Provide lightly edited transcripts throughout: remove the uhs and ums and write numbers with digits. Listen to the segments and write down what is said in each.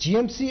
GMC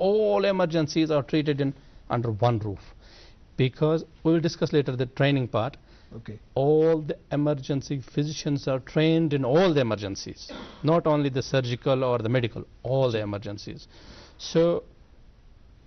all emergencies are treated under one roof. Because we will discuss later the training part. Okay. All the emergency physicians are trained in all the emergencies, not only the surgical or the medical, all the emergencies. So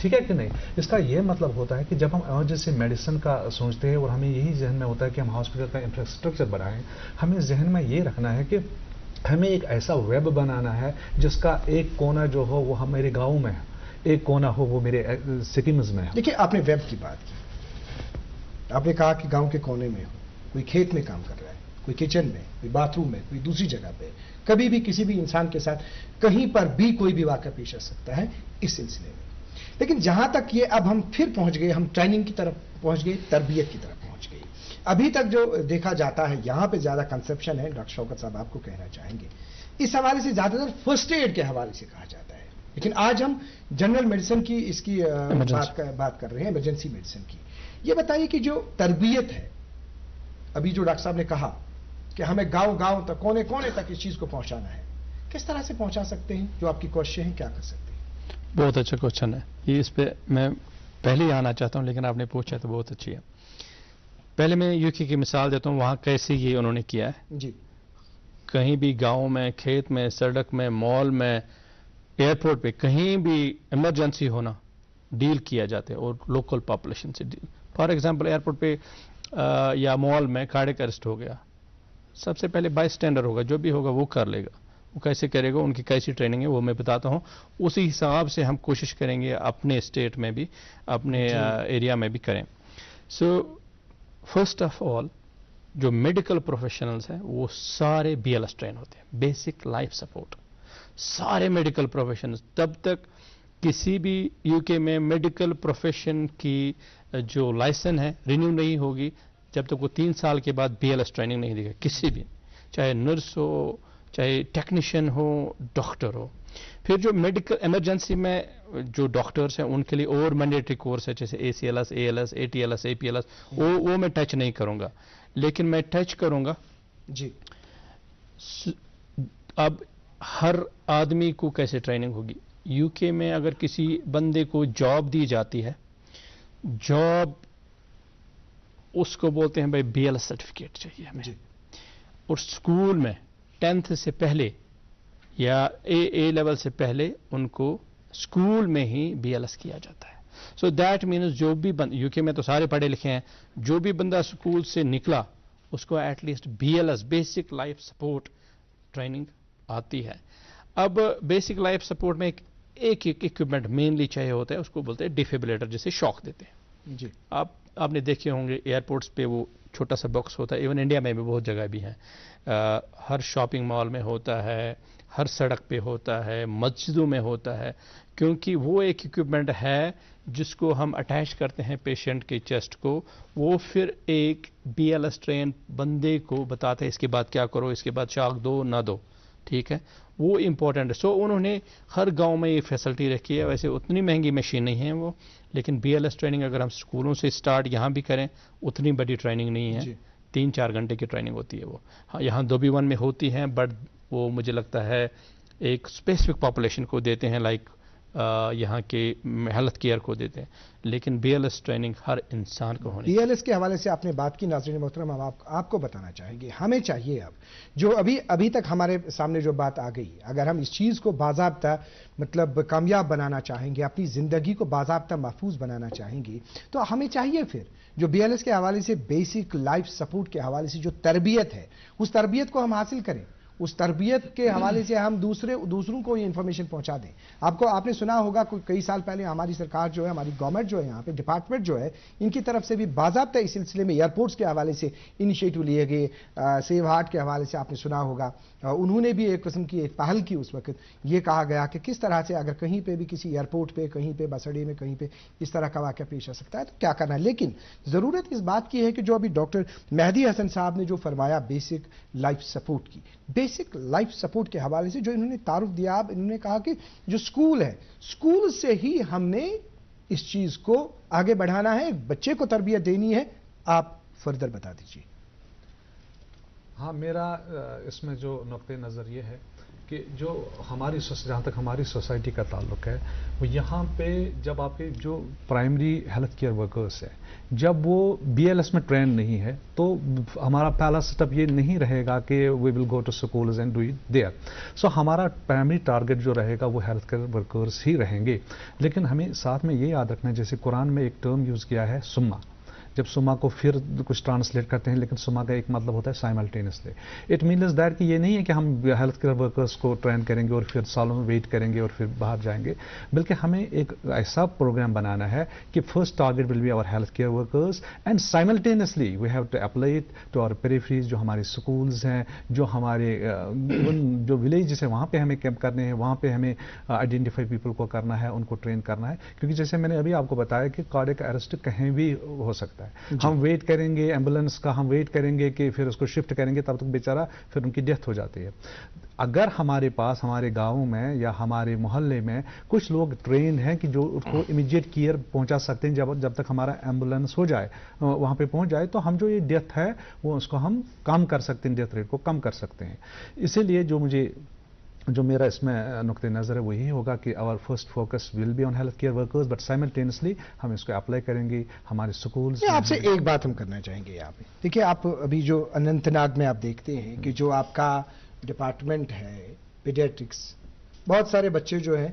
ٹھیک ہے کہ نہیں. اس کا یہ مطلب ہوتا ہے کہ جب ہم ایمرجنسی میڈیسن کا سوچتے ہیں اور ہمیں یہی ذہن میں ہوتا ہے کہ ہم ہاسپٹل کا انفراسٹرکچر بڑھائیں, ہمیں ذہن میں یہ رکھنا ہے کہ ہمیں ایک ایسا ویب بنانا ہے جس کا ایک کونا جو ہو وہ میرے گاؤں میں ہے, ایک کونا ہو وہ میرے سکمز میں ہے. دیکھیے آپ نے ویب کی بات کی, آپ نے کہا کہ گاؤں کے کونے میں ہو, کوئی کھیت میں کام کر رہا ہے, کوئی کچن میں, کوئی باتھ روم میں, کوئی دوسری جگہ پہ, کبھی بھی کسی بھی انسان کے ساتھ کہیں پر بھی کوئی بھی واقعہ پیش آ سکتا ہے اس سلسلے میں. لیکن جہاں تک یہ اب ہم پھر پہنچ گئے, ہم ٹریننگ کی طرف پہنچ گئے, تربیت کی طرف پہنچ گئے. ابھی تک جو دیکھا جاتا ہے یہاں پہ زیادہ کنسپشن ہے, ڈاکٹر شوکت صاحب آپ کو کہنا چاہیں گے, اس حوالے سے زیادہ تر فرسٹ ایڈ کے حوالے سے کہا جاتا ہے. لیکن آج ہم جنرل میڈیسن کی اس کی بات کر رہے ہیں, ایمرجنسی میڈیسن کی. یہ بتائیے کہ جو تربیت ہے, ابھی جو ڈاکٹر صاحب نے کہا کہ ہمیں گاؤں گاؤں تک, کونے کونے تک اس چیز کو پہنچانا ہے, کس طرح سے پہنچا سکتے ہیں؟ جو آپ کی کوششیں ہیں کیا کر سکتے ہیں؟ بہت اچھا کوشچن ہے یہ, اس پہ میں پہلے ہی آنا چاہتا ہوں لیکن آپ نے پوچھا تو بہت اچھی ہے. پہلے میں یو کے کی مثال دیتا ہوں, وہاں کیسے یہ انہوں نے کیا ہے. جی, کہیں بھی گاؤں میں, کھیت میں, سڑک میں, مال میں, ایئرپورٹ پہ کہیں بھی ایمرجنسی ہونا ڈیل کیا جاتا ہے اور لوکل پاپولیشن سے ڈیل. فار ایگزامپل ایئرپورٹ پہ یا مال میں کارڈک اریسٹ ہو گیا, سب سے پہلے بائی اسٹینڈر ہوگا, جو بھی ہوگا وہ کر لے گا. وہ کیسے کرے گا, ان کی کیسی ٹریننگ ہے وہ میں بتاتا ہوں. اسی حساب سے ہم کوشش کریں گے اپنے اسٹیٹ میں بھی, اپنے ایریا میں بھی کریں. سو فرسٹ آف آل جو میڈیکل پروفیشنلز ہیں وہ سارے BLS ٹرین ہوتے ہیں, بیسک لائف سپورٹ. سارے میڈیکل پروفیشنلز, تب تک کسی بھی UK میں میڈیکل پروفیشن کی جو لائسن ہے رینیو نہیں ہوگی جب تک وہ 3 سال کے بعد BLS ٹریننگ نہیں دے گا کسی بھی, چاہے نرس ہو, چاہے ٹیکنیشین ہو, ڈاکٹر ہو. پھر جو میڈیکل ایمرجنسی میں جو ڈاکٹرس ہیں ان کے لیے اور مینڈیٹری کورس ہے, جیسے ACLS, ALS, ATLS, APLS, وہ میں ٹچ نہیں کروں گا. لیکن میں ٹچ کروں گا جی, اب ہر آدمی کو کیسے ٹریننگ ہوگی. UK میں اگر کسی بندے کو جاب دی جاتی ہے, جاب اس کو بولتے ہیں بھائی BLS سرٹیفکیٹ چاہیے ہمیں. اور اسکول میں 10th سے پہلے یا A لیول سے پہلے ان کو اسکول میں ہی BLS کیا جاتا ہے. سو دیٹ مینس جو بھی UK میں تو سارے پڑھے لکھے ہیں, جو بھی بندہ اسکول سے نکلا اس کو at least BLS basic life support training آتی ہے. اب بیسک لائف سپورٹ میں ایک اکوپمنٹ مینلی چاہیے ہوتا ہے, اس کو بولتے ہیں ڈیفیبریٹر, جسے شاک دیتے ہیں. جی, آپ نے دیکھے ہوں گے ایئرپورٹس پہ وہ چھوٹا سا باکس ہوتا ہے, ایون انڈیا میں بھی بہت جگہ بھی ہیں, ہر شاپنگ مال میں ہوتا ہے, ہر سڑک پہ ہوتا ہے, مسجدوں میں ہوتا ہے, کیونکہ وہ ایک اکوپمنٹ ہے جس کو ہم اٹیچ کرتے ہیں پیشنٹ کے چیسٹ کو. وہ پھر ایک BLS ٹرین بندے کو بتاتے ہیں اس کے بعد کیا کرو, اس کے بعد شاک دو نہ دو, ٹھیک ہے, وہ امپورٹنٹ ہے. سو انہوں نے ہر گاؤں میں یہ فیسلٹی رکھی ہے. ویسے اتنی مہنگی مشین نہیں ہے وہ, لیکن BLS ٹریننگ اگر ہم اسکولوں سے اسٹارٹ یہاں بھی کریں اتنی بڑی ٹریننگ نہیں ہے, 3-4 گھنٹے کی ٹریننگ ہوتی ہے وہ. ہاں, یہاں 2B1 میں ہوتی ہیں, بٹ وہ مجھے لگتا ہے ایک اسپیسیفک پاپولیشن کو دیتے ہیں, لائک یہاں کے ہیلتھ کیئر کو دیتے ہیں, لیکن BLS ٹریننگ ہر انسان کو ہونی. BLS کے حوالے سے آپ نے بات کی, ناظرین محترم, ہم آپ کو بتانا چاہیں گے, ہمیں چاہیے اب جو ابھی تک ہمارے سامنے جو بات آ گئی, اگر ہم اس چیز کو باضابطہ مطلب کامیاب بنانا چاہیں گے, اپنی زندگی کو باضابطہ محفوظ بنانا چاہیں گے, تو ہمیں چاہیے پھر جو BLS کے حوالے سے بیسک لائف سپورٹ کے حوالے سے جو تربیت ہے, اس تربیت کو ہم حاصل کریں. اس تربیت کے حوالے سے ہم دوسروں کو یہ انفارمیشن پہنچا دیں. آپ نے سنا ہوگا کئی سال پہلے ہماری سرکار جو ہے, ہماری گورنمنٹ جو ہے, یہاں پہ ڈپارٹمنٹ جو ہے, ان کی طرف سے بھی باضابطہ اس سلسلے میں ایئرپورٹس کے حوالے سے انیشیٹو لیے گئے. سیو ہارٹ کے حوالے سے آپ نے سنا ہوگا, انہوں نے بھی ایک قسم کی ایک پہل کی. اس وقت یہ کہا گیا کہ کس طرح سے اگر کہیں پہ بھی کسی ایئرپورٹ پہ, کہیں پہ بس اڈے میں, کہیں پہ اس طرح کا واقعہ پیش آ سکتا ہے تو کیا کرنا ہے. لیکن ضرورت اس بات کی ہے کہ جو ابھی ڈاکٹر مہدی حسن صاحب نے جو فرمایا بیسک لائف سپورٹ کی, بیسک لائف سپورٹ کے حوالے سے جو انہوں نے تعارف دیا, انہوں نے کہا کہ جو اسکول ہے, اسکول سے ہی ہم نے اس چیز کو آگے بڑھانا ہے, بچے کو تربیت دینی ہے. آپ فردر بتا دیجیے. ہاں, میرا اس میں جو نقطۂ نظر یہ ہے کہ جو جہاں تک ہماری سوسائٹی کا تعلق ہے وہ یہاں پہ جب آپ کے جو پرائمری ہیلتھ کیئر ورکرز ہیں جب وہ BLS میں ٹرین نہیں ہے تو ہمارا پہلا سٹیپ یہ نہیں رہے گا کہ we will go to schools and do it there. So ہمارا پرائمری ٹارگیٹ جو رہے گا وہ ہیلتھ کیئر ورکرز ہی رہیں گے. لیکن ہمیں ساتھ میں یہ یاد رکھنا ہے جیسے قرآن میں ایک ٹرم یوز کیا ہے سما. جب سما کو پھر کچھ ٹرانسلیٹ کرتے ہیں لیکن سما کا ایک مطلب ہوتا ہے سائملٹینسلی. اٹ مینز دیٹ کہ یہ نہیں ہے کہ ہم ہیلتھ کیئر ورکرز کو ٹرین کریں گے اور پھر سالوں میں ویٹ کریں گے اور پھر باہر جائیں گے, بلکہ ہمیں ایک ایسا پروگرام بنانا ہے کہ first target will be our health care workers and simultaneously we have to apply it to our peripheries, جو ہمارے اسکولز ہیں, جو ہمارے جو ولیجز ہیں وہاں پہ ہمیں کیمپ کرنے ہیں, وہاں پہ ہمیں آئیڈینٹیفائی پیپل کو کرنا ہے, ان کو ٹرین کرنا ہے. کیونکہ جیسے میں نے ابھی آپ کو بتایا کہ کارڈیک اریسٹ کہیں بھی ہو سکتا ہے. ہم ویٹ کریں گے ایمبولینس کا, ہم ویٹ کریں گے کہ پھر اس کو شفٹ کریں گے, تب تک بیچارہ پھر ان کی ڈیتھ ہو جاتی ہے. اگر ہمارے پاس ہمارے گاؤں میں یا ہمارے محلے میں کچھ لوگ ٹرینڈ ہیں کہ جو اس کو امیڈیٹ کیئر پہنچا سکتے ہیں جب تک ہمارا ایمبولینس ہو جائے, وہاں پہ پہنچ جائے, تو ہم جو یہ ڈیتھ ہے وہ اس کو ہم کم کر سکتے ہیں, ڈیتھ ریٹ کو کم کر سکتے ہیں. اسی لیے جو میرا اس میں نقطۂ نظر ہے وہ یہی ہوگا کہ our first focus will be on health care workers, but simultaneously ہم اس کو اپلائی کریں گے ہمارے اسکولز. آپ سے ایک بات ہم کرنا چاہیں گے یہاں پہ. دیکھیے آپ ابھی جو اننت ناگ میں آپ دیکھتے ہیں کہ جو آپ کا ڈپارٹمنٹ ہے پیڈیاٹرکس, بہت سارے بچے جو ہیں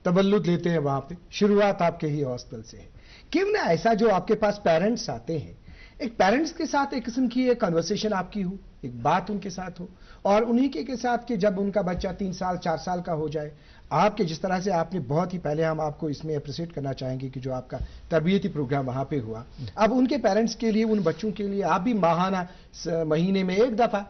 تولد لیتے ہیں وہاں پہ, شروعات آپ کے ہی ہاسپٹل سے ہے. کیوں نہ ایسا جو آپ کے پاس پیرنٹس آتے ہیں, ایک پیرنٹس کے ساتھ ایک قسم کی ایک کنورسیشن آپ کی ہو, ایک بات ان کے ساتھ ہو, اور انہی کے ساتھ کہ جب ان کا بچہ 3 سال 4 سال کا ہو جائے, آپ کے جس طرح سے آپ نے بہت ہی پہلے ہم آپ کو اس میں اپریشیٹ کرنا چاہیں گے کہ جو آپ کا تربیتی پروگرام وہاں پہ ہوا, اب ان کے پیرنٹس کے لیے, ان بچوں کے لیے آپ بھی ماہانہ مہینے میں ایک دفعہ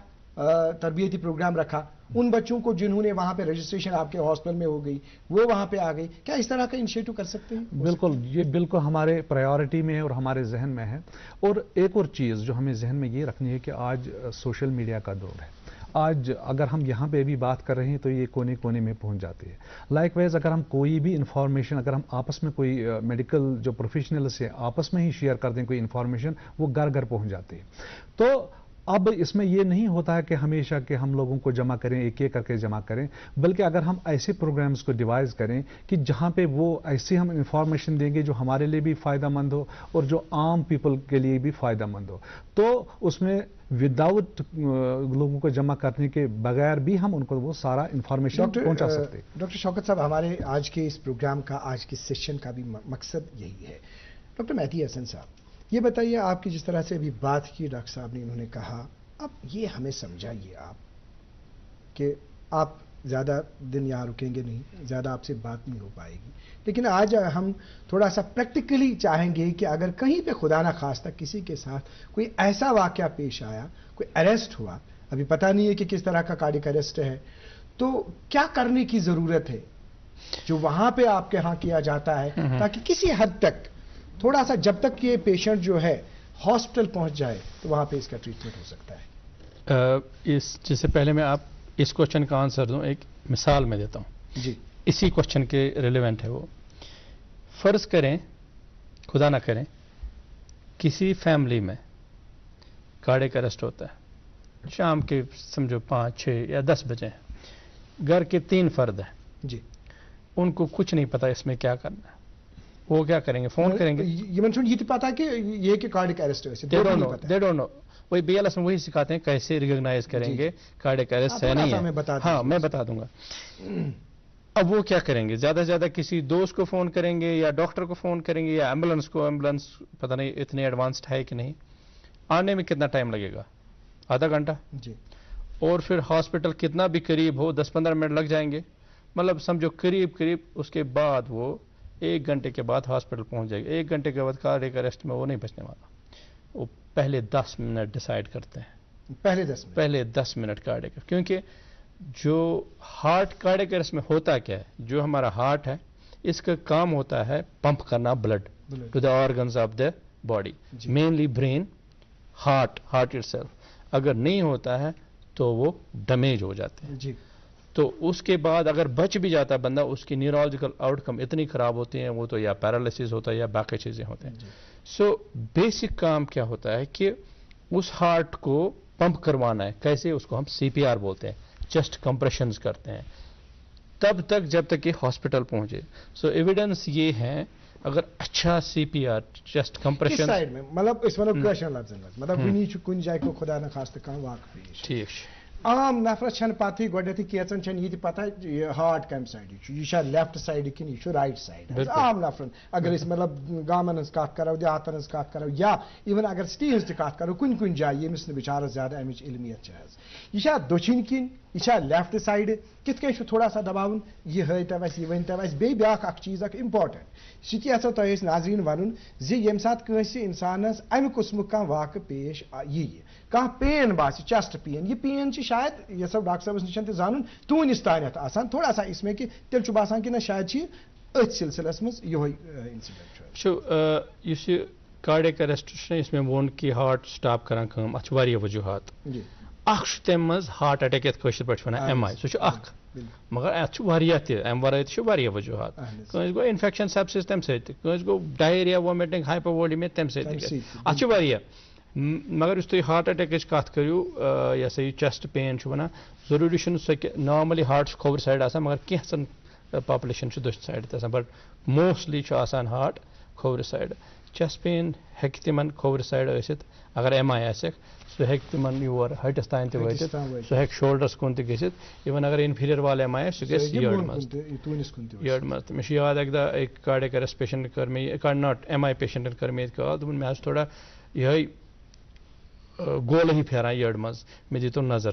تربیتی پروگرام رکھا. ان بچوں کو جنہوں نے وہاں پہ رجسٹریشن آپ کے ہاسپٹل میں ہو گئی وہ وہاں پہ آ گئی, کیا اس طرح کا انیشیٹو کر سکتے ہیں؟ بالکل, یہ بالکل ہمارے پرائیورٹی میں ہے اور ہمارے ذہن میں ہے. اور ایک اور چیز جو ہمیں ذہن میں یہ رکھنی ہے کہ آج سوشل میڈیا کا دور ہے. آج اگر ہم یہاں پہ بھی بات کر رہے ہیں تو یہ کونے کونے میں پہنچ جاتی ہے. لائک وائز اگر ہم کوئی بھی انفارمیشن, اگر ہم آپس میں کوئی میڈیکل جو پروفیشنلز ہیں آپس میں ہی شیئر کر دیں کوئی انفارمیشن, وہ گھر گھر پہنچ جاتی ہے. تو اب اس میں یہ نہیں ہوتا ہے کہ ہمیشہ کہ ہم لوگوں کو جمع کریں, ایک ایک کر کے جمع کریں, بلکہ اگر ہم ایسے پروگرامز کو ڈیوائز کریں کہ جہاں پہ وہ ایسی ہم انفارمیشن دیں گے جو ہمارے لیے بھی فائدہ مند ہو اور جو عام پیپل کے لیے بھی فائدہ مند ہو, تو اس میں وداؤٹ لوگوں کو جمع کرنے کے بغیر بھی ہم ان کو وہ سارا انفارمیشن پہنچا سکتے ہیں. ڈاکٹر شوکت صاحب, ہمارے آج کے اس پروگرام کا, آج کے سیشن کا بھی مقصد یہی ہے. ڈاکٹر مہدی حسن صاحب, یہ بتائیے, آپ کی جس طرح سے ابھی بات کی ڈاکٹر صاحب نے, انہوں نے کہا, اب یہ ہمیں سمجھائیے آپ کہ آپ زیادہ دن یہاں رکیں گے نہیں, زیادہ آپ سے بات نہیں ہو پائے گی, لیکن آج ہم تھوڑا سا پریکٹیکلی چاہیں گے کہ اگر کہیں پہ خدا نہ خواستہ کسی کے ساتھ کوئی ایسا واقعہ پیش آیا, کوئی اریسٹ ہوا, ابھی پتہ نہیں ہے کہ کس طرح کا کارڈک اریسٹ ہے, تو کیا کرنے کی ضرورت ہے جو وہاں پہ آپ کے ہاں کیا جاتا ہے, تاکہ کسی حد تک تھوڑا سا, جب تک یہ پیشنٹ جو ہے ہاسپٹل پہنچ جائے تو وہاں پہ اس کا ٹریٹمنٹ ہو سکتا ہے. جس سے پہلے میں آپ اس کوشچن کا آنسر دوں, ایک مثال میں دیتا ہوں جی, اسی کوشچن کے ریلیونٹ ہے وہ. فرض کریں, خدا نہ کریں, کسی فیملی میں کارڈیک اریسٹ ہوتا ہے, شام کے سمجھو 5, 6 یا 10 بجے ہیں, گھر کے 3 فرد ہیں جی, ان کو کچھ نہیں پتا اس میں کیا کرنا ہے. وہ کیا کریں گے؟ فون کریں گے. یہ تو پتا کہ یہ کہ کارڈک اریسٹ ہے, دے ڈونٹ نو. وہی BLS میں وہی سکھاتے ہیں کیسے ریکگنائز کریں گے کارڈک اریسٹ ہے نہیں ہے. ہاں, میں بتا دوں گا. اب وہ کیا کریں گے؟ زیادہ سے زیادہ کسی دوست کو فون کریں گے یا ڈاکٹر کو فون کریں گے یا ایمبولینس کو. ایمبولینس پتہ نہیں اتنے ایڈوانسڈ ہے کہ نہیں. آنے میں کتنا ٹائم لگے گا؟ آدھا گھنٹہ جی. اور پھر ہاسپٹل کتنا بھی قریب ہو 10-15 منٹ لگ جائیں گے. مطلب سمجھو قریب, اس کے بعد وہ 1 گھنٹے کے بعد ہاسپٹل پہنچ جائے گا. 1 گھنٹے کے بعد کارڈیک اریسٹ میں وہ نہیں بچنے والا. وہ پہلے 10 منٹ ڈیسائیڈ کرتے ہیں. پہلے 10 منٹ کارڈیک, کیونکہ جو ہارٹ کارڈیک اریسٹ میں ہوتا کیا ہے, جو ہمارا ہارٹ ہے اس کا کام ہوتا ہے پمپ کرنا blood to the organs of the body, mainly brain, heart itself. اگر نہیں ہوتا ہے تو وہ ڈیمیج ہو جاتے ہیں جی. تو اس کے بعد اگر بچ بھی جاتا ہے بندہ, اس کی نیورولوجیکل آؤٹ کم اتنی خراب ہوتی ہیں, وہ تو یا پیرالائسس ہوتا ہے یا باقی چیزیں ہوتے ہیں. سو بیسک کام کیا ہوتا ہے کہ اس ہارٹ کو پمپ کروانا ہے. کیسے؟ اس کو ہم CPR بولتے ہیں, چیسٹ کمپریشنز کرتے ہیں تب تک جب تک یہ ہاسپٹل پہنچے. سو ایویڈنس یہ ہے اگر اچھا C P R chest compression side میں مطلب اس ونو کوشن لفظ مطلب ونی کن جائے کو خدا نخواستہ کانٛہہ واقع پیش ٹھیک عام نفرس چھنہ پتہ گۄڈنیتھٕے کیژن چھنہ یہ پتہ ہارٹ کمہِ سایڈ یہ لیفٹ سایڈ کن یہ رائٹ سایڈ عام نفرن اگر اس مطلب گامن ہز کت کرو دیہاتن ہز کت کرو یا ایون اگر سٹی ہز تہ کت کرو کن کن جائے یمس نہ بچارس زیادہ امچ علمیت یہ دچھن کن یہ لیفٹ سایڈ کت کن تھوڑا سا دباؤن یہ ہتو اس یہ ونتو اس بیٚیہِ بیاکھ اکھ چیز اکھ امپارٹنٹ سہ یژھو تۄہہِ أسۍ ناظریٖن ونُن زِ ییٚمہِ ساتہٕ کٲنٛسہِ انسانس امہِ قٕسمُک کانٛہہ واقعہ پیش ییہِ کانٛہہ پین باسہِ چیسٹ پین یہ پین شاید یژھو ڈاکٹر صٲبس نش تہ زانُن تونس تانیتھ آسان تھوڑا سا اس میں کہ تیٚلہِ چھُ باسان کہ نہ شاید چھ أتھۍ سلسلس منٛز یہوے انسیڈنٹ یُس یہِ کارڈیک اریسٹ چھُ یُس مےٚ ووٚن کہِ ہارٹ سٹاپ کران کٲم اتھ چھِ واریاہ وجوہات اکھ چھُ تمہِ منٛز ہارٹ اٹیک یتھ کٲشِر پٲٹھۍ ونان ایم آی سُہ چھُ اکھ مگر اتھ چھُ واریاہ تہِ امہِ ورٲے تہِ چھِ واریاہ وجوہات کٲنٛسہِ گوٚو انفیکشن سیپسس تمہِ سۭتۍ تہِ کٲنٛسہِ گوٚو ڈایریا وومٹنگ ہایپوولیمیا تمہِ سۭتۍ تہِ اتھ چھِ واریاہ مگر یُس تُہۍ ہارٹ اٹیکٕچ کتھ کٔرِو یہِ ہسا یہِ چیسٹ پین چھُ ونان ضروٗری چھُنہٕ سُہ کہِ نارملی ہارٹ چھُ کھوورِ سایڈ آسان مگر کینٛژن پاپولیشن چھُ دٔچھنہِ سایڈ تہِ آسان بٹ موسٹلی چھُ آسان ہارٹ کھوورِ سایڈ چیسٹ پین ہیٚکہِ تِمن کھوورِ سایڈ ٲسِتھ اگر ایم آی آسٮ۪کھ سُہ ہیٚکہِ تِمن یور ہٹس تام تہِ وٲتِتھ سُہ ہیٚکہِ شولڈرس کُن تہِ گٔژھِتھ اِوٕن اگر انفیٖریَر وال ایم آی آسہِ سُہ گژھِ یٔڈ منٛز یٔڈ منٛز تہٕ مےٚ چھُ یاد اکہِ دۄہ أکۍ کارڈیک اریسٹ پیشنٹ کٔر مےٚ ناٹ ایم آی پیشنٹن کٔر مےٚ ییٚتہِ کال دوٚپُن مےٚ حظ چھُ تھوڑا یِہوے گولہٕ ہی پھیران یٔڈ منٛز مےٚ دیٖتو نظر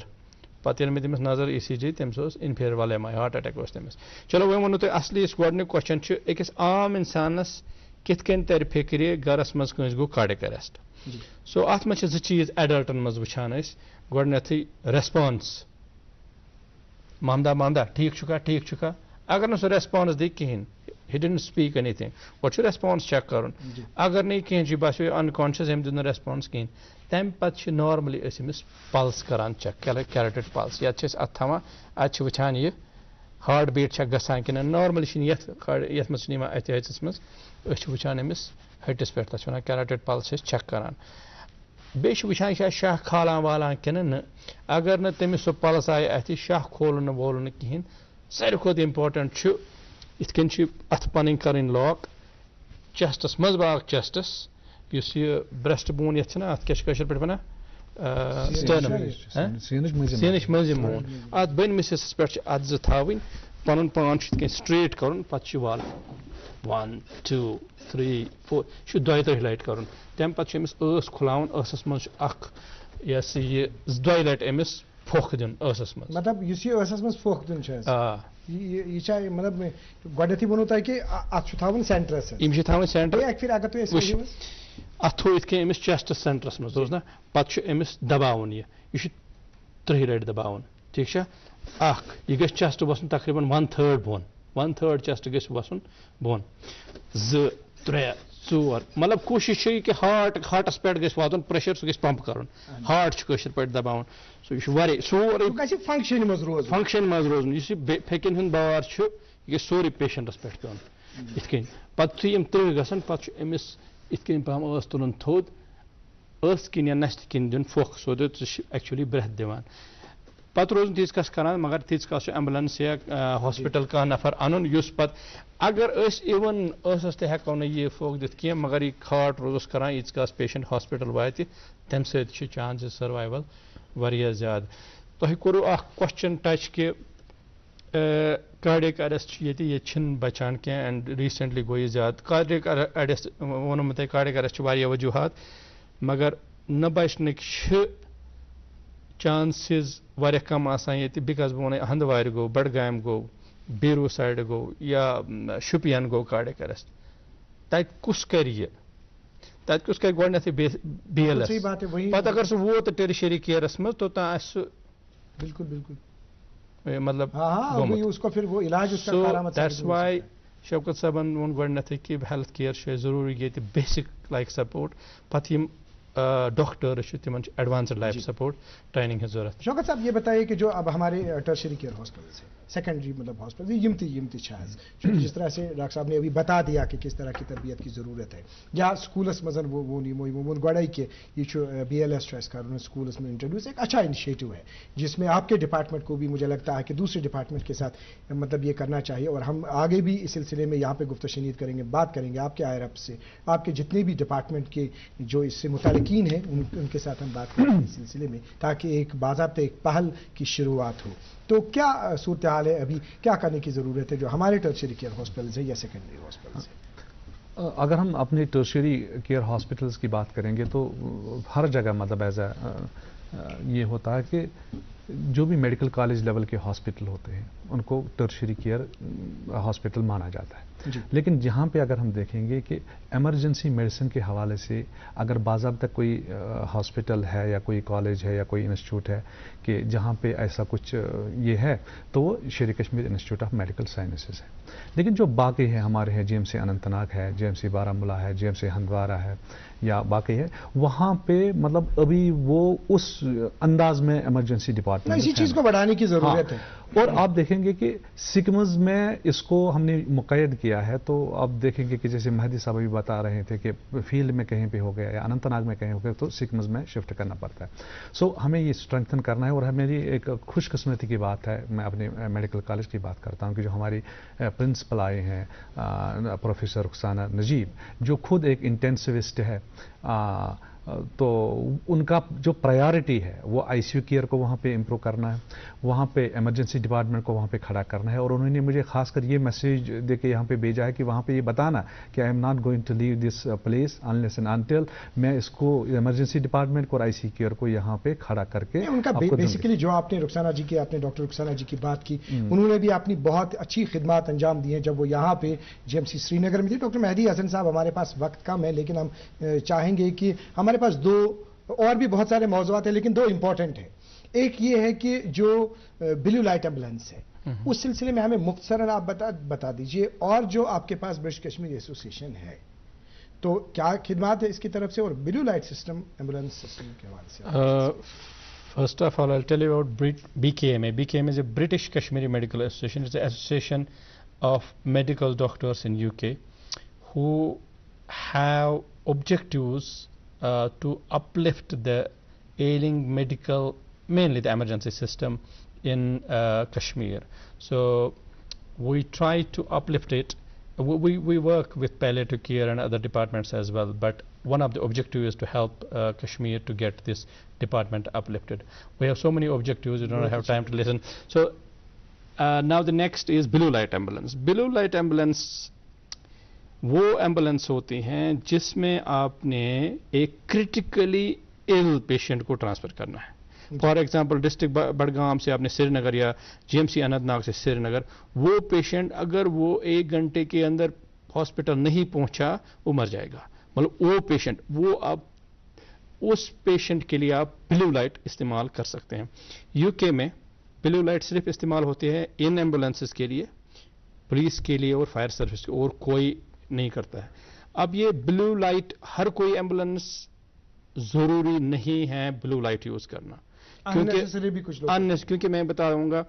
پتہٕ ییٚلہِ مےٚ تٔمِس نظر ای سی جی تٔمِس اوس انفیٖریَر وال ایم آی ہارٹ اٹیک اوس تٔمِس چلو وۄنۍ ووٚنوٕ تۄہہِ اصلی یُس گۄڈنیُک کوسچن چھُ أکِس عام انسانس کِتھ کٔنۍ ترِ فِکرِ گرس منٛز کٲنٛسہِ گوٚو کارڈیک اریسٹ سو اتھ منٛز چھِ زٕ چیٖز ایڈلٹن منٛز وٕچھان أسۍ گۄڈنیتھٕے ریسپانس مامدا ٹھیٖک چھُکھا اگر نہٕ سُہ ریسپانس دی کِہینۍ ہی ڈِڈنٹ سپیٖک اینی تھنٛگ گۄڈٕ چھُ ریسپانس چیک کرُن اگر نہٕ یہِ کینٛہہ چھُ باسیو انکانشیس أمۍ دیُت نہٕ ریسپانس کِہینۍ تمہِ پتہٕ چھِ نارملی أسۍ أمِس پلس کران چیک کیروٹِڈ پلس یتھ چھِ أسۍ اتھ تھاوان اتہِ چھِ وٕچھان یہِ ہارٹ بیٖٹ چھےٚ گژھان کِنہٕ نارملی چھِنہٕ یتھ منٛز چھِنہٕ یِوان اتھِ ہیٚژِس منٛز أسۍ چھِ وٕچھان أمِس ہٹِس پٮ۪ٹھ تتھ چھِ ونان کیروٹِڈ پلس چھِ أسۍ چیک کران بیٚیہِ چھِ وٕچھان یہِ چھا شاہ کھالان والان کِنہٕ نہٕ اگر نہٕ تٔمِس سُہ پلس آیہِ اتھِ شاہ کھولُن نہٕ وولُن نہٕ کِہینۍ ساروی کھۄتہٕ امپارٹنٹ چھُ یِتھ کٔنۍ چھِ اتھ پنٕنۍ کرٕنۍ لاک چیسٹس منٛز باگ چیسٹس یُس یہِ برٛیسٹ بون یتھ چھِنہ اتھ کیاہ چھِ کٲشِر پٲٹھۍ ونان سیٖنٕچ مٔنٛزِم بون اتھ بٔنمِس حِصس پٮ۪ٹھ چھِ اتھ زٕ تھاوٕنۍ پنُن پان چھُ یِتھ کٔنۍ سٹریٹ کرُن پتہٕ چھُ والُن 1 2 3 4 یہِ چھُ 2-3 لٹہِ کرُن تمہِ پتہٕ چھُ أمِس ٲس کھُلاوُن ٲسس منٛز چھُ اکھ یہِ ہسا یہِ 2 لٹہِ أمِس پھۄکھ دیُن ٲسس منٛز مطلب یُس یہِ ٲسس منٛز پھۄکھ دیُن چھُ یہِ چھا مطلب گۄڈنیتھٕے ووٚنوٕ تۄہہِ کہِ اتھ چھُ تھاوُن سینٹرس یِم چھِ تھاوٕنۍ سینٹر اگر تُہۍ اتھ تھوٚو یِتھ کٔنۍ أمِس چیسٹس سینٹرس منٛز اوس نہ پتہٕ چھُ أمِس دباوُن یہِ چھُ 3 لٹہِ دباوُن ٹھیٖک چھا اکھ یہِ گژھِ چیسٹ وسُن تقریٖبن 1/3 بۄن 1/3 چیسٹ گژھِ وسُن بۄن 2 3 4 مطلب کوٗشِش چھِ یہِ کہِ ہارٹس پٮ۪ٹھ گژھِ واتُن پریشر سُہ گژھِ پمپ کرُن ہارٹ چھُ کٲشِر پٲٹھۍ دباوُن سُہ یہِ چھُ واریاہ سورُے فنکشن منٛز روزُن یُس یہِ پھیٚکٮ۪ن ہُنٛد بار چھُ یہِ گژھِ سورُے پیشنٹس پٮ۪ٹھ پیوٚن یِتھ کٔنۍ پتہٕ یُتھُے یِم 3 گژھن پتہٕ چھُ أمِس یِتھ کٔنۍ پہم ٲس تُلُن تھوٚد ٲسہٕ کِنۍ یا نستہِ کِنۍ دیُن پھۄکھ سو دیُت ژٕ چھِ ایکچُؤلی برٛیتھ دِوان پتہٕ روزُن تیٖژ کَس کران مگر تیٖژ کال چھُ ایمبولینس یا ہاسپِٹل کانٛہہ نفر اَنُن یُس پتہٕ اگر أسۍ اِوٕن ٲسس تہِ ہٮ۪کو نہٕ یہِ پھۄکھ دِتھ کینٛہہ مگر یہِ کھاٹ روزُس کران ییٖتِس کالس پیشنٹ ہاسپِٹل واتہِ تمہِ سۭتۍ چھِ چانسز سٔروایول واریاہ زیادٕ تۄہہِ کوٚروٕ اکھ کوسچن ٹچ کہِ کارڈیک اریسٹ چھُ ییٚتہِ چھِنہٕ بچان کینٛہہ اینڈ ریٖسنٹلی گوٚو یہِ زیادٕ کارڈیک اریسٹ ووٚنوٕ مےٚ تۄہہِ کارڈیک اریسٹ چھِ واریاہ وجوہات مگر نہٕ بچنٕکۍ چھِ چانسز واریاہ کم آسان ییٚتہِ بِکاز بہٕ وَنَے ہندوارِ گوٚو بڈگامہِ گوٚو بیٖروٗ سایڈٕ گوٚو یا شُپین گوٚو کارڈیک اریسٹ تتہِ کُس کرِ یہِ تتہِ کُس کرِ گۄڈنیتھٕے بی ایل ایس پتہٕ اگر سُہ ووت ٹیرشری کیئرس منٛز توٚتام آسہِ سُہ بالکل مطلب دیٹس واے شوکت صٲبن ووٚن گۄڈنیتھٕے کہِ ہیلتھ کِیر چھُ اَسہِ ضروٗری ییٚتہِ بیسِک لایک سپورٹ پتہٕ یِم ڈاکٹرز چھِ تِمن چھِ ایڈوانسڈ لائف سپورٹ ٹریننگ ہٕنٛز ضروٗرت. شوکت صاحب یہ بتائیے کہ جو اب ہمارے ٹرشری کیئر ہاسپٹلس ہیں سیکنڈری مطلب ہاسپٹل یمتی چھاز چونکہ جس طرح سے ڈاکٹر صاحب نے ابھی بتا دیا کہ کس طرح کی تربیت کی ضرورت ہے یا سکولس مزن وہ گوڑائی کہ یہ BLS سکولس میں انٹروڈیوس ایک اچھا انیشیٹو ہے جس میں آپ کے ڈپارٹمنٹ کو بھی مجھے لگتا ہے کہ دوسرے ڈپارٹمنٹ کے ساتھ مطلب یہ کرنا چاہیے اور ہم آگے بھی اس سلسلے میں یہاں پہ گفت و شنید کریں گے, بات کریں گے آپ کے IRP سے, آپ کے جتنے بھی ڈپارٹمنٹ کے جو اس سے متعلقین ہیں ان کے ساتھ ہم بات کریں گے اس سلسلے میں تاکہ ایک باضابطہ ایک پہل کی شروعات ہو. تو کیا صورتحال ہے ابھی, کیا کرنے کی ضرورت ہے جو ہمارے ٹرشری کیئر ہاسپٹلز ہیں یا سیکنڈری ہاسپٹلز ہیں؟ اگر ہم اپنے ٹرشری کیئر ہاسپٹلز کی بات کریں گے تو ہر جگہ مطلب یہ ہوتا ہے کہ جو بھی میڈیکل کالج لیول کے ہاسپٹل ہوتے ہیں ان کو ٹرشری کیئر ہاسپٹل مانا جاتا ہے. لیکن جہاں پہ اگر ہم دیکھیں گے کہ ایمرجنسی میڈیسن کے حوالے سے اگر باضابطہ کوئی ہاسپٹل ہے یا کوئی کالج ہے یا کوئی انسٹیٹیوٹ ہے کہ جہاں پہ ایسا کچھ یہ ہے تو وہ شیر Kashmir institute of medical sciences ہے. لیکن جو باقی ہے ہمارے ہیں GMC اننت ناگ ہے, GMC بارہمولہ ہے, GMC ہندوارہ ہے یا باقی ہے, وہاں پہ مطلب ابھی وہ اس انداز میں ایمرجنسی ڈپارٹمنٹ اسی چیز کو بڑھانے کی ضرورت ہے. اور آپ دیکھیں گے کہ سکمز میں اس کو ہم نے مقید کیا ہے تو آپ دیکھیں گے کہ جیسے مہدی صاحب بھی بتا رہے تھے کہ فیلڈ میں کہیں پہ ہو گیا یا اننت ناگ میں کہیں ہو گیا تو سکمز میں شفٹ کرنا پڑتا ہے. سو ہمیں یہ اسٹرینتھن کرنا ہے. اور میری ایک خوش قسمتی کی بات ہے, میں اپنے میڈیکل کالج کی بات کرتا ہوں کہ جو ہماری پرنسپل آئے ہیں پروفیسر رخسانہ نجیب جو خود ایک انٹینسوسٹ ہے, تو ان کا جو پرائیورٹی ہے وہ ICU کیئر کو وہاں پہ امپروو کرنا ہے, وہاں پہ ایمرجنسی ڈپارٹمنٹ کو وہاں پہ کھڑا کرنا ہے. اور انہوں نے مجھے خاص کر یہ میسیج دے کے یہاں پہ بھیجا ہے کہ وہاں پہ یہ بتانا کہ I am not going to leave this place unless and until میں اس کو ایمرجنسی ڈپارٹمنٹ کو اور ICU کیئر کو یہاں پہ کھڑا کر کے ان کا بیسیکلی جو آپ نے رخسانہ جی کی, آپ نے ڈاکٹر رخسانہ جی کی بات کی, انہوں نے بھی اپنی بہت اچھی خدمات انجام دی ہیں جب وہ یہاں پہ GMC سری نگر میں تھے. ڈاکٹر مہدی حسن صاحب ہمارے پاس وقت کم ہے لیکن ہم چاہیں گے کہ ہمارے پاس دو اور بھی بہت سارے موضوعات ہیں لیکن دو امپورٹنٹ ہیں. ایک یہ ہے کہ جو بلیو لائٹ ایمبولینس ہے اس سلسلے میں ہمیں مختصراً آپ بتا دیجئے, اور جو آپ کے پاس برٹش کشمیر ایسوسیشن ہے تو کیا خدمات ہے اس کی طرف سے, اور blue light system ambulance system کے حوالے سے. First of all, I'll tell you about BKMA. BKMA is a British Kashmiri Medical Association. It's an association of medical doctors in UK who have objectives to uplift the ailing medical, mainly the emergency system in Kashmir. So we try to uplift it. We work with palliative care and other departments as well, but one of the objectives is to help Kashmir to get this department uplifted. We have so many objectives, you don't have time to listen. So now the next is Blue Light Ambulance. Blue Light Ambulance وہ ambulance ہوتی ہیں جس میں آپ نے ایک critically L patient کو transfer کرنا ہے. فار ایگزامپل ڈسٹرکٹ بڑگام سے آپ نے سری نگر یا GMC اننت ناگ سے سری نگر, وہ پیشنٹ اگر وہ 1 گھنٹے کے اندر ہاسپٹل نہیں پہنچا وہ مر جائے گا. مطلب وہ پیشنٹ, وہ آپ اس پیشنٹ کے لیے آپ بلیو لائٹ استعمال کر سکتے ہیں. UK میں بلیو لائٹ صرف استعمال ہوتی ہے ان ایمبولینسز کے لیے, پولیس کے لیے اور فائر سروس کے, اور کوئی نہیں کرتا ہے. اب یہ بلیو لائٹ ہر کوئی ایمبولینس ضروری نہیں ہے بلیو لائٹ یوز کرنا, کیونکہ میں بتا رہوں گا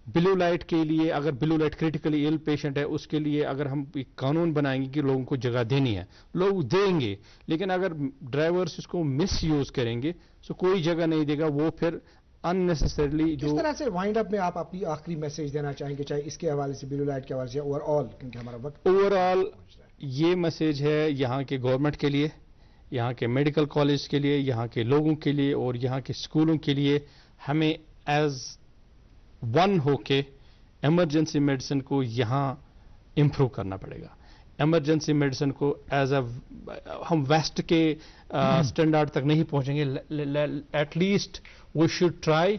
بلیو لائٹ کے لیے اگر blue light critically L patient ہے اس کے لیے اگر ہم ایک قانون بنائیں گے کہ لوگوں کو جگہ دینی ہے, لوگ دیں گے, لیکن اگر ڈرائیورس اس کو مس یوز کریں گے تو کوئی جگہ نہیں دے گا, وہ پھر unnecessarily جو. اس طرح سے وائنڈ اپ میں آپ اپنی آخری میسج دینا چاہیں گے چاہے اس کے حوالے سے بلیو لائٹ کے حوالے سے اوور آل, کیونکہ ہمارا وقت اوور آل یہ میسج ہے یہاں کے گورنمنٹ کے لیے, یہاں کے میڈیکل کالج کے لیے, یہاں کے لوگوں کے لیے اور یہاں کے اسکولوں کے لیے, ہمیں ایز ون ہو کے ایمرجنسی میڈیسن کو یہاں امپروو کرنا پڑے گا. ایمرجنسی میڈیسن کو ایز اے ہم ویسٹ کے اسٹینڈرڈ تک نہیں پہنچیں گے, at least we should try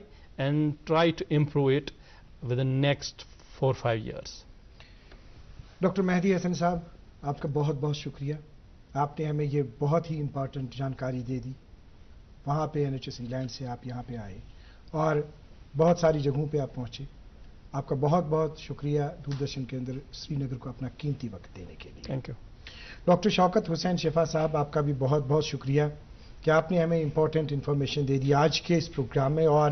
to improve it with in next 4-5 years. Doctor Mehdi Hasan صاحب آپ کا بہت بہت شکریہ, آپ نے ہمیں یہ بہت ہی امپارٹنٹ جانکاری دے دی. وہاں پہ NHS انگلینڈ سے آپ یہاں پہ آئے اور بہت ساری جگہوں پہ آپ پہنچے. آپ کا بہت بہت شکریہ دوردرشن کے اندر سری نگر کو اپنا قیمتی وقت دینے کے لیے. Thank you. ڈاکٹر شوکت حسین شفا صاحب آپ کا بھی بہت بہت شکریہ کہ آپ نے ہمیں امپورٹنٹ انفارمیشن دے دی آج کے اس پروگرام میں, اور